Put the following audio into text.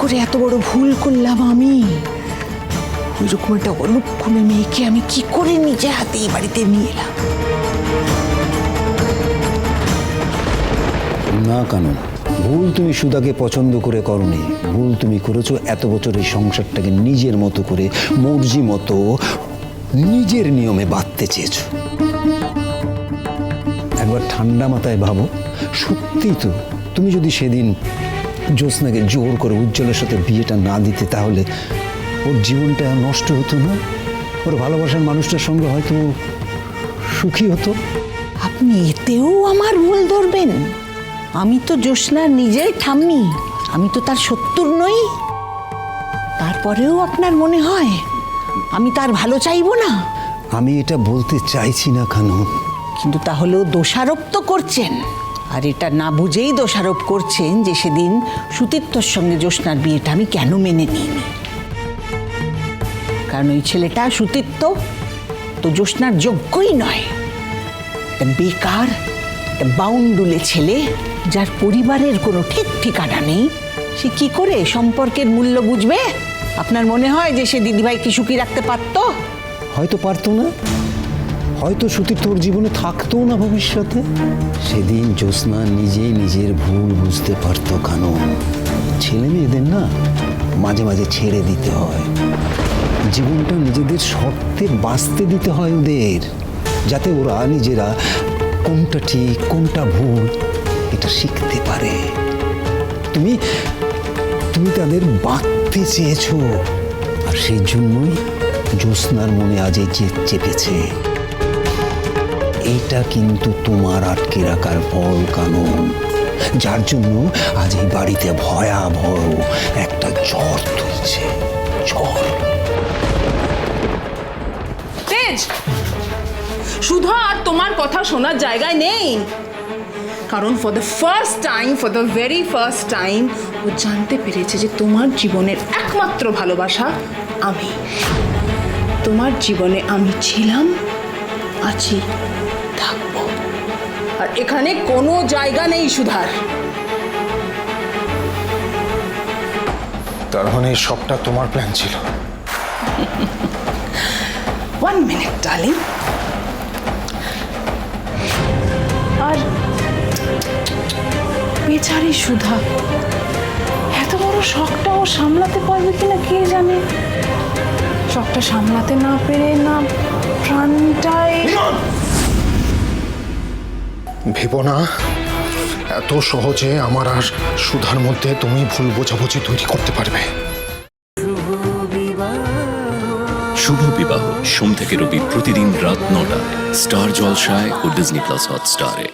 করে এত বড় ভুল করলাম আমি? ওইরকম একটা অলক্ষণে মেয়েকে আমি কি করে নিজে হাতে এই বাড়িতে নিয়ে এলাম? না কানু, ভুল তুমি সুধাকে পছন্দ করে করনি। ভুল তুমি করেছো এত বছর এই সংসারটাকে নিজের মতো করে, মর্জি মতো, নিজের নিয়মে বাঁধতে চেয়েছো। একবার ঠান্ডা মাথায় ভাবো, সত্যিই তো তুমি যদি সেদিন জ্যোৎস্নাকে জোর করে উজ্জ্বলের সাথে বিয়েটা না দিতে, তাহলে ওর জীবনটা নষ্ট হতো না? ওর ভালোবাসার মানুষটার সঙ্গে হয়তো সুখী হতো। আপনি এতেও আমার ভুল ধরবেন? আমি তো জ্যোৎস্নার নিজের ঠাম্মি, আমি তো তার শত্রু নই। তারপরেও আপনার মনে হয় আমি তার ভালো চাইবো না? আমি এটা বলতে চাইছি না কানু, কিন্তু তাহলেও দোষারোপ তো করছেন। আর এটা না বুঝেই দোষারোপ করছেন যে সেদিন সুতীর্থর সঙ্গে জ্যোৎস্নার বিয়েটা আমি কেন মেনে নিইনি। কারণ ওই ছেলেটা সুতীর্থ তো জ্যোৎস্নার যোগ্যই নয়। একটা বেকার, একটা বাউন্ডুলে ছেলে, যার পরিবারের কোনো ঠিক ঠিকানা নেই, সে কি করে সম্পর্কের মূল্য বুঝবে? আপনার মনে হয় যে সে দিদিভাইকে সুখী রাখতে পারতো? হয়তো পারতো না, হয়তো সুতীর্থ ওর জীবনে থাকতো না ভবিষ্যতে। সেদিন জ্যোৎস্না নিজেই নিজের ভুল বুঝতে পারতো কানু। ছেলে মেয়েদের না মাঝে মাঝে ছেড়ে দিতে হয়, জীবনটা নিজেদের শর্তে বাঁচতে দিতে হয় ওদের, যাতে ওরা নিজেরা কোনটা ঠিক কোনটা ভুল এটা শিখতে পারে। তুমি তুমি তাদের বাঁধতে চেয়েছো, আর সেই জন্যই জ্যোৎস্নার মনে আজ এই জেদ চেপেছে। এইটা কিন্তু তোমার আটকে রাখার ফল কানুন, যার জন্য আজ এই বাড়িতে ভয়াবহ একটা ঝড় তুলছে। ঝড়। তেজ, সুধা আর তোমার কথা শোনার জায়গায় নেই। কারণ for the very first time ও জানতে পেরেছে যে তোমার জীবনের একমাত্র ভালোবাসা আমি। তোমার জীবনে আমি ছিলাম, আছি, থাকবো। আর এখানে কোনো জায়গা নেই সুধার। তার মানে সবটা তোমার প্ল্যান ছিল? One minute, darling. আর বেচারি সুধা, এত বড় শখটা ও সামলাতে পারবে কিনা কে জানে। শখটা সামলাতে না পেরে না প্রাণটাই। ভেবো না এত সহজে আমার আর সুধার মধ্যে তুমি ভুল বোঝাবুঝি তৈরি করতে পারবে। শুভ বিবাহ সোম থেকে রবি প্রতিদিন রাত ৯টায় স্টার জলসায় ও ডিজনি প্লাস হটস্টারে।